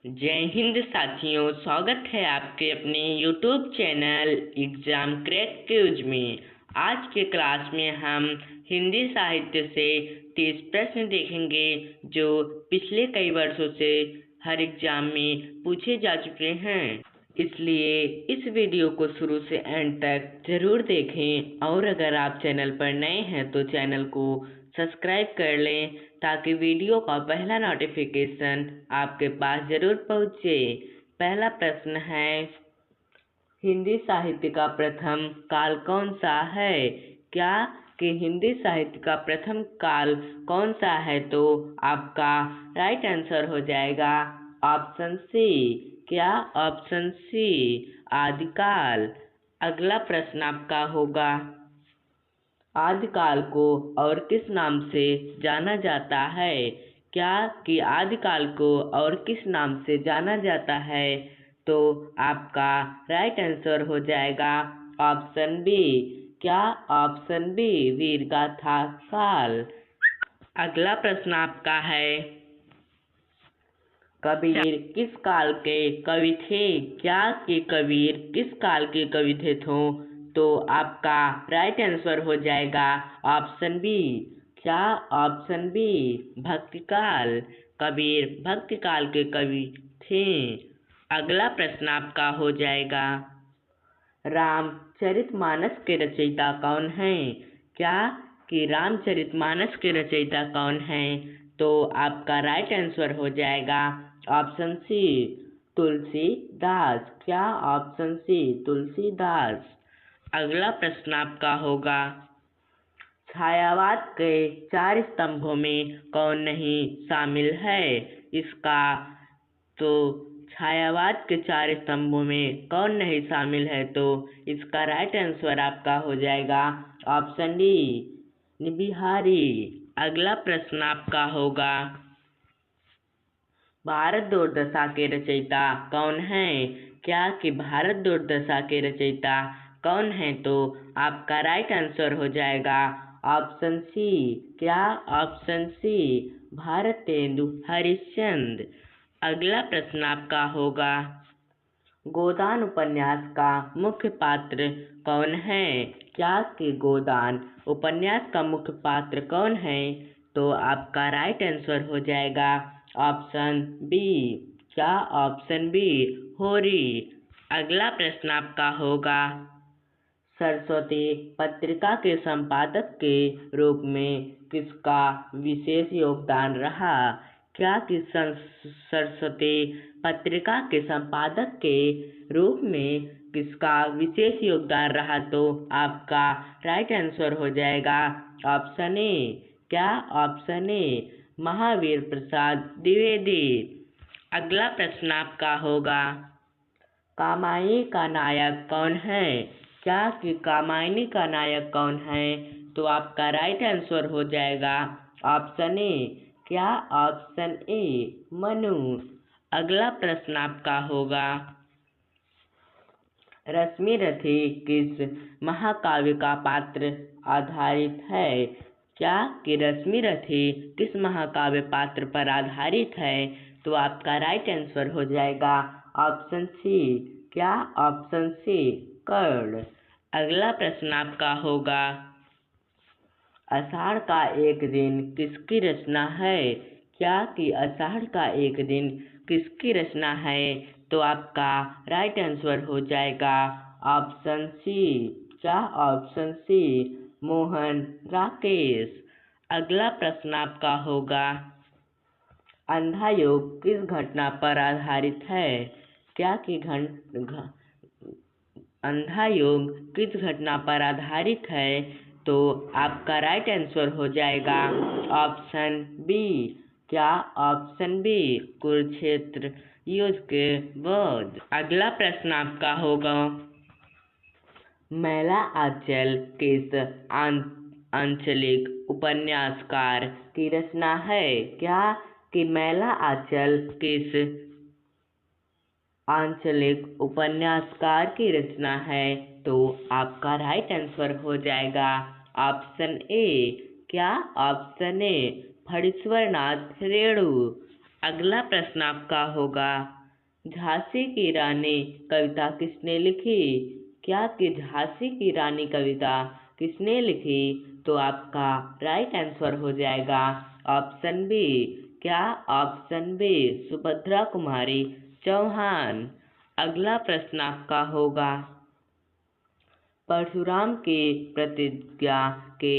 जय हिंद साथियों, स्वागत है आपके अपने YouTube चैनल एग्जाम क्रैक क्यूज में। आज के क्लास में हम हिंदी साहित्य से 30 प्रश्न देखेंगे जो पिछले कई वर्षों से हर एग्जाम में पूछे जा चुके हैं। इसलिए इस वीडियो को शुरू से एंड तक जरूर देखें और अगर आप चैनल पर नए हैं तो चैनल को सब्सक्राइब कर लें ताकि वीडियो का पहला नोटिफिकेशन आपके पास जरूर पहुंचे। पहला प्रश्न है, हिंदी साहित्य का प्रथम काल कौन सा है? क्या कि हिंदी साहित्य का प्रथम काल कौन सा है? तो आपका राइट आंसर हो जाएगा ऑप्शन सी। क्या? ऑप्शन सी, आदिकाल। अगला प्रश्न आपका होगा, आदिकाल को और किस नाम से जाना जाता है? क्या कि आदिकाल को और किस नाम से जाना जाता है? तो आपका राइट आंसर हो जाएगा ऑप्शन बी। क्या? ऑप्शन बी, वीरगाथा काल। अगला प्रश्न आपका है, कबीर किस काल के कवि थे? क्या कि कबीर किस काल के कवि थे? तो आपका राइट आंसर हो जाएगा ऑप्शन बी। क्या? ऑप्शन बी, भक्तिकाल। कबीर भक्तिकाल के कवि थे। अगला प्रश्न आपका हो जाएगा, रामचरितमानस के रचयिता कौन हैं? क्या कि रामचरितमानस के रचयिता कौन हैं? तो आपका राइट आंसर हो जाएगा ऑप्शन सी, तुलसीदास। क्या? Option C, Tulsidas. अगला प्रश्न आपका होगा, छायावाद के 4 स्तंभों में कौन नहीं शामिल है? इसका तो छायावाद के 4 स्तंभों में कौन नहीं शामिल है? तो इसका राइट आंसर आपका हो जाएगा ऑप्शन डी, बिहारी। अगला प्रश्न आपका होगा, भारत दुर्दशा के रचयिता कौन हैं? क्या कि भारत दुर्दशा के रचयिता कौन हैं? तो आपका राइट आंसर हो जाएगा ऑप्शन सी। क्या? Option C, Bharatendu Harishchandra. अगला प्रश्न आपका होगा, गोदान उपन्यास का मुख्य पात्र कौन है? क्या कि गोदान उपन्यास का मुख्य पात्र कौन है? तो आपका राइट आंसर हो जाएगा ऑप्शन बी। क्या? ऑप्शन बी, होरी। अगला प्रश्न आपका होगा, सरस्वती पत्रिका के संपादक के रूप में किसका विशेष योगदान रहा? क्या कि सरस्वती पत्रिका के संपादक के रूप में किसका विशेष योगदान रहा? तो आपका राइट आंसर हो जाएगा ऑप्शन ए। क्या? ऑप्शन ए, महावीर प्रसाद द्विवेदी। अगला प्रश्न आपका होगा, कामायनी का नायक कौन है? क्या कि कामायनी का नायक कौन है? तो आपका राइट आंसर हो जाएगा ऑप्शन ए। क्या? ऑप्शन ए, मनु। अगला प्रश्न आपका होगा, रश्मिरथी किस महाकाव्य का पात्र आधारित है? क्या कि रश्मिरथी किस महाकाव्य पात्र पर आधारित है? तो आपका राइट आंसर हो जाएगा ऑप्शन सी। क्या? ऑप्शन सी, कर्ण। अगला प्रश्न आपका होगा, आषाढ़ का एक दिन किसकी रचना है? क्या कि आषाढ़ का एक दिन किसकी रचना है? तो आपका राइट आंसर हो जाएगा ऑप्शन सी। क्या? Option C, Mohan Rakesh. अगला प्रश्न आपका होगा, अंधा योग किस घटना पर आधारित है? क्या कि अंधा योग किस घटना पर आधारित है? तो आपका राइट आंसर हो जाएगा ऑप्शन बी। क्या? ऑप्शन बी, कुरुक्षेत्र युद्ध के बाद। अगला प्रश्न आपका होगा, मैला आंचल किस आंचलिक उपन्यासकार की रचना है? क्या कि मैला आंचल किस आंचलिक उपन्यासकार की रचना है? तो आपका राइट आंसर हो जाएगा ऑप्शन ए। क्या? ऑप्शन ए, फणीश्वरनाथ रेणु। अगला प्रश्न आपका होगा, झांसी की रानी कविता किसने लिखी? क्या कि झांसी की रानी कविता किसने लिखी? तो आपका राइट आंसर हो जाएगा ऑप्शन बी। क्या? Option B, Subhadra Kumari Chauhan. अगला प्रश्न आपका होगा, परशुराम की प्रतिज्ञा के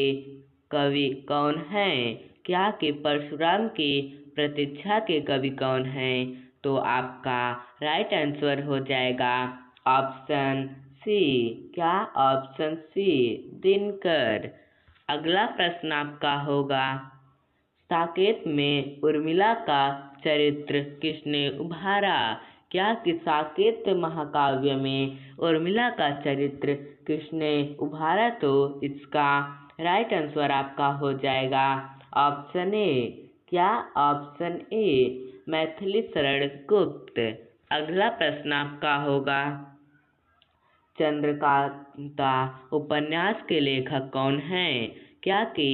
कवि कौन हैं? क्या कि परशुराम की प्रतिज्ञा के कवि कौन हैं? तो आपका राइट आंसर हो जाएगा ऑप्शन सी। क्या? Option C, Dinkar. अगला प्रश्न आपका होगा, साकेत में उर्मिला का चरित्र किसने उभारा? क्या कि साकेत महाकाव्य में उर्मिला का चरित्र किसने उभारा? तो इसका राइट आंसर आपका हो जाएगा ऑप्शन ए। क्या? ऑप्शन ए, मैथिली शरण गुप्त। अगला प्रश्न आपका होगा, चंद्रकांता उपन्यास के लेखक कौन हैं? क्या कि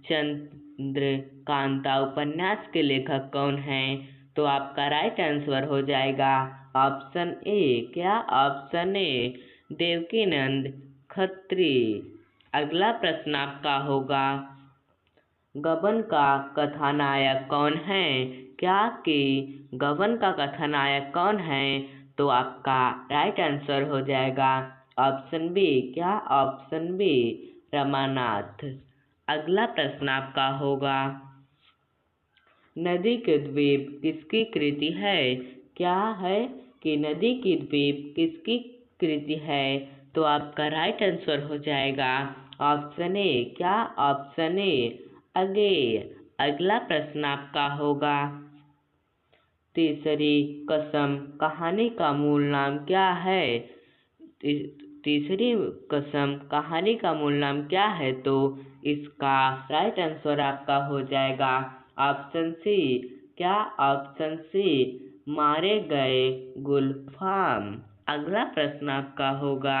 चंद्रकांता उपन्यास के लेखक कौन हैं? तो आपका राइट आंसर हो जाएगा ऑप्शन ए। क्या? Option A, Devkinand Khatri. अगला प्रश्न आपका होगा, गबन का कथानायक कौन है? क्या कि गबन का कथानायक कौन है? तो आपका राइट आंसर हो जाएगा ऑप्शन बी। क्या? Option B, Ramanath. अगला प्रश्न आपका होगा, नदी के द्वीप किसकी कृति है? क्या है कि नदी की द्वीप किसकी कृति है? तो आपका राइट आंसर हो जाएगा ऑप्शन ए। क्या? Option A, Agyeya. अगला प्रश्न आपका होगा, तीसरी कसम कहानी का मूल नाम क्या है? तीसरी कसम कहानी का मूल नाम क्या है? तो इसका राइट आंसर आपका हो जाएगा ऑप्शन सी। क्या? ऑप्शन सी, मारे गए गुलफाम। अगला प्रश्न आपका होगा,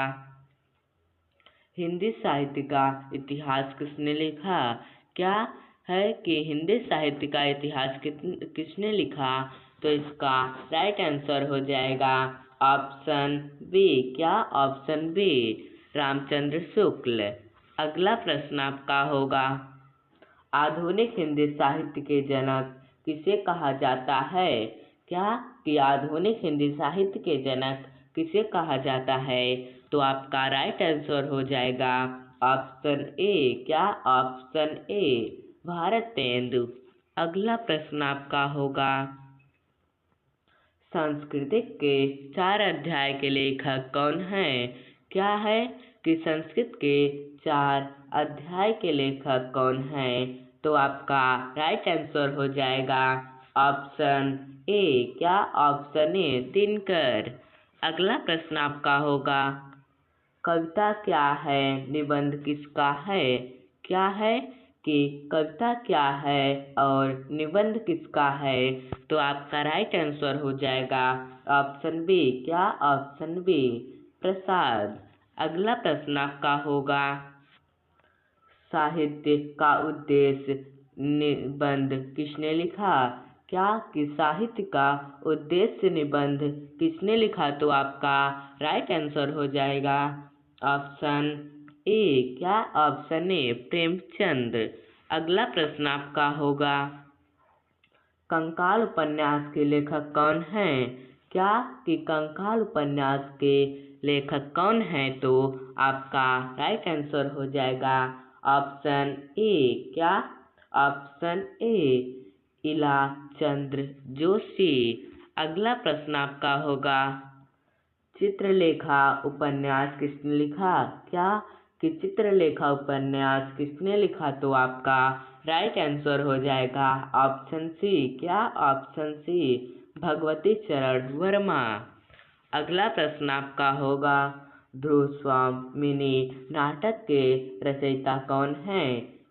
हिंदी साहित्य का इतिहास किसने लिखा? क्या है कि हिंदी साहित्य का इतिहास किसने लिखा? तो इसका राइट आंसर हो जाएगा ऑप्शन बी। क्या? Option B, Ramchandra Shukla. अगला प्रश्न आपका होगा, आधुनिक हिंदी साहित्य के जनक किसे कहा जाता है? क्या कि आधुनिक हिंदी साहित्य के जनक किसे कहा जाता है? तो आपका राइट आंसर हो जाएगा ऑप्शन ए। क्या? ऑप्शन ए, भारतेंदु। अगला प्रश्न आपका होगा, संस्कृत के 4 अध्याय के लेखक कौन हैं? क्या है कि संस्कृत के 4 अध्याय के लेखक कौन हैं? तो आपका राइट आंसर हो जाएगा ऑप्शन ए। क्या? ऑप्शन ए, दिनकर। अगला प्रश्न आपका होगा, कविता क्या है, निबंध किसका है? क्या है कि कविता क्या है और निबंध किसका है? तो आपका राइट आंसर हो जाएगा ऑप्शन बी। क्या? ऑप्शन बी, प्रसाद। अगला प्रश्न आपका होगा, साहित्य का उद्देश्य निबंध किसने लिखा? क्या कि साहित्य का उद्देश्य निबंध किसने लिखा? तो आपका राइट आंसर हो जाएगा ऑप्शन ए। क्या? ऑप्शन ए, प्रेमचंद। अगला प्रश्न आपका होगा, कंकाल उपन्यास के लेखक कौन हैं? क्या कि कंकाल उपन्यास के लेखक कौन हैं? तो आपका राइट आंसर हो जाएगा ऑप्शन ए। क्या? ऑप्शन ए, इला चंद्र जोशी। अगला प्रश्न आपका होगा, चित्रलेखा उपन्यास किसने लिखा? क्या कि चित्रलेखा उपन्यास किसने लिखा? तो आपका राइट आंसर हो जाएगा ऑप्शन सी। क्या? ऑप्शन सी, भगवती चरण वर्मा। अगला प्रश्न आपका होगा, ध्रुव स्वामिनी नाटक के रचयिता कौन हैं?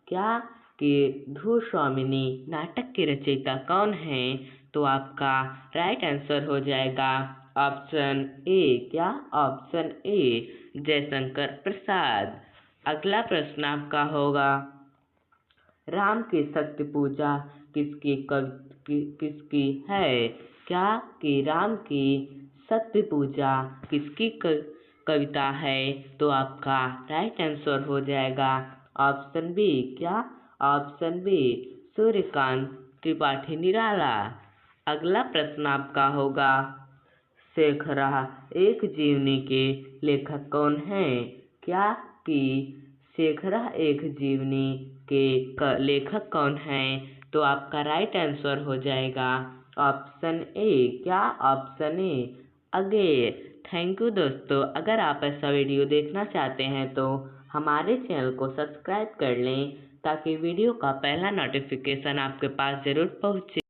क्या कि ध्रुव स्वामिनी नाटक के रचयिता कौन हैं? तो आपका राइट आंसर हो जाएगा ऑप्शन ए। क्या? ऑप्शन ए, जयशंकर प्रसाद। अगला प्रश्न आपका होगा, राम की शक्ति पूजा किसकी किसकी है? क्या कि राम की सत्य पूजा किसकी कविता है? तो आपका राइट आंसर हो जाएगा ऑप्शन बी। क्या? Option B, Suryakant Tripathi Nirala. अगला प्रश्न आपका होगा, शेखरा एक जीवनी के लेखक कौन हैं? क्या कि शेखरा एक जीवनी के लेखक कौन हैं? तो आपका राइट आंसर हो जाएगा ऑप्शन ए। क्या? ऑप्शन ए, अगे। थैंक यू दोस्तों। अगर आप ऐसा वीडियो देखना चाहते हैं तो हमारे चैनल को सब्सक्राइब कर लें ताकि वीडियो का पहला नोटिफिकेशन आपके पास ज़रूर पहुँचे।